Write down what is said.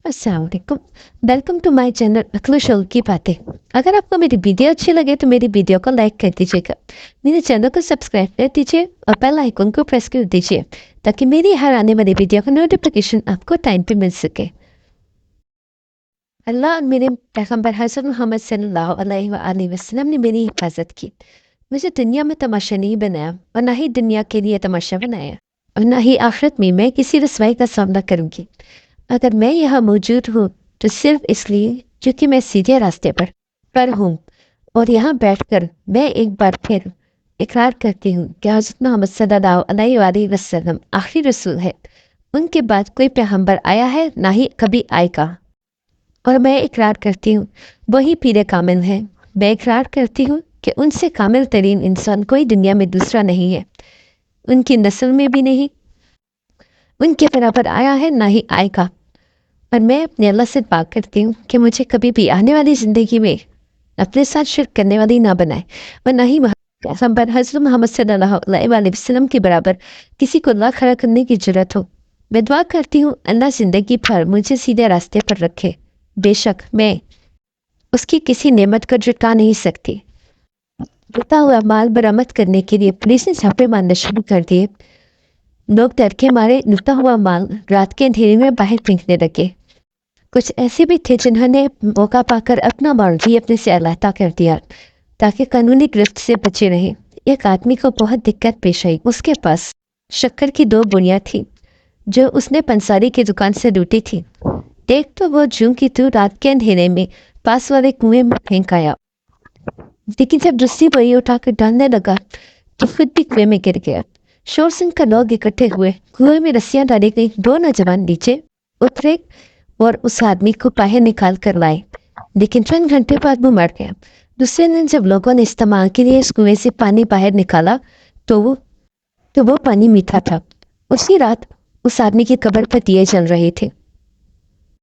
अस्सलाम वालेकुम। Welcome to my channel अखिल की बातें। अगर आपको मेरी वीडियो अच्छी लगे तो मेरी वीडियो को लाइक कर दीजिएगा, मेरे चैनल को सब्सक्राइब कर दीजिए और बेल आइकन को प्रेस कर दीजिए ताकि मेरी हर आने वाली वीडियो का नोटिफिकेशन आपको टाइम पे मिल सके। अल्लाह और मेरे पैगम्बर हज़रत मोहम्मद सल्लल्लाहु अलैहि वसल्लम ने मेरी हिफाजत की। मुझे दुनिया में तमाशा नहीं बनाया और ना ही दुनिया के लिए तमाशा बनाया, और ना ही आखिरत में मैं किसी रसवाई का सामना करूंगी। अगर मैं यहाँ मौजूद हूँ तो सिर्फ इसलिए क्योंकि मैं सीधे रास्ते पर हूँ, और यहाँ बैठकर मैं एक बार फिर इकरार करती हूँ कि हज़रत मोहम्मद सल्लल्लाहु अलैहि वसल्लम आखिरी रसूल है। उनके बाद कोई पैगम्बर आया है ना ही कभी आएगा। और मैं इकरार करती हूँ वही पीरे कामिल है। मैं इकरार करती हूँ कि उनसे कामिल तरीन इंसान कोई दुनिया में दूसरा नहीं है, उनकी नस्ल में भी नहीं, उनके बराबर आया है ना ही आएगा। और मैं अपने अल्लाह से दुआ करती हूँ कि मुझे कभी भी आने वाली ज़िंदगी में अपने साथ शिर्क करने वाली ना बनाए, और ना ही पैगम्बर हज़रत मोहम्मद सल्लल्लाहु अलैहि वसल्लम के बराबर किसी को अल्लाह खड़ा करने की जरूरत हो। मैं दुआ करती हूँ अल्लाह ज़िंदगी भर मुझे सीधे रास्ते पर रखे। बेशक मैं उसकी किसी नेमत को जुटा नहीं सकती। लुटा हुआ माल बरामद करने के लिए पुलिस ने छापे मारने शुरू कर दिए। लोग डर के मारे लुटा हुआ माल रात के अंधेरे में बाहर फेंकने लगे। कुछ ऐसे भी थे जिन्होंने मौका पाकर अपना माल भी अपने से अलहदा कर दिया ताकि कानूनी गिरफ्त से बचे रहे। एक आदमी को बहुत दिक्कत पेश आई। उसके पास शक्कर की 2 बुनियाँ थी जो उसने पंसारी की दुकान से लूटी थी। देख तो वो जूं की तू रात के अंधेरे में पास वाले कुएं में फेंक आया, लेकिन जब दूसरी बोरी उठाकर डालने लगा तो खुद भी कुएं में गिर गया। शोर सुनकर लोग इकट्ठे हुए। कुएं में रस्सियां डाली गई। 2 नौजवान नीचे उतरे और उस आदमी को बाहर निकाल कर लाए, लेकिन चंद घंटे बाद वो मर गया। दूसरे दिन जब लोगों ने इस्तेमाल के लिए इस कुएं से पानी बाहर निकाला तो वो पानी मीठा था। उसी रात उस आदमी की कब्र पर दिए जल रहे थे।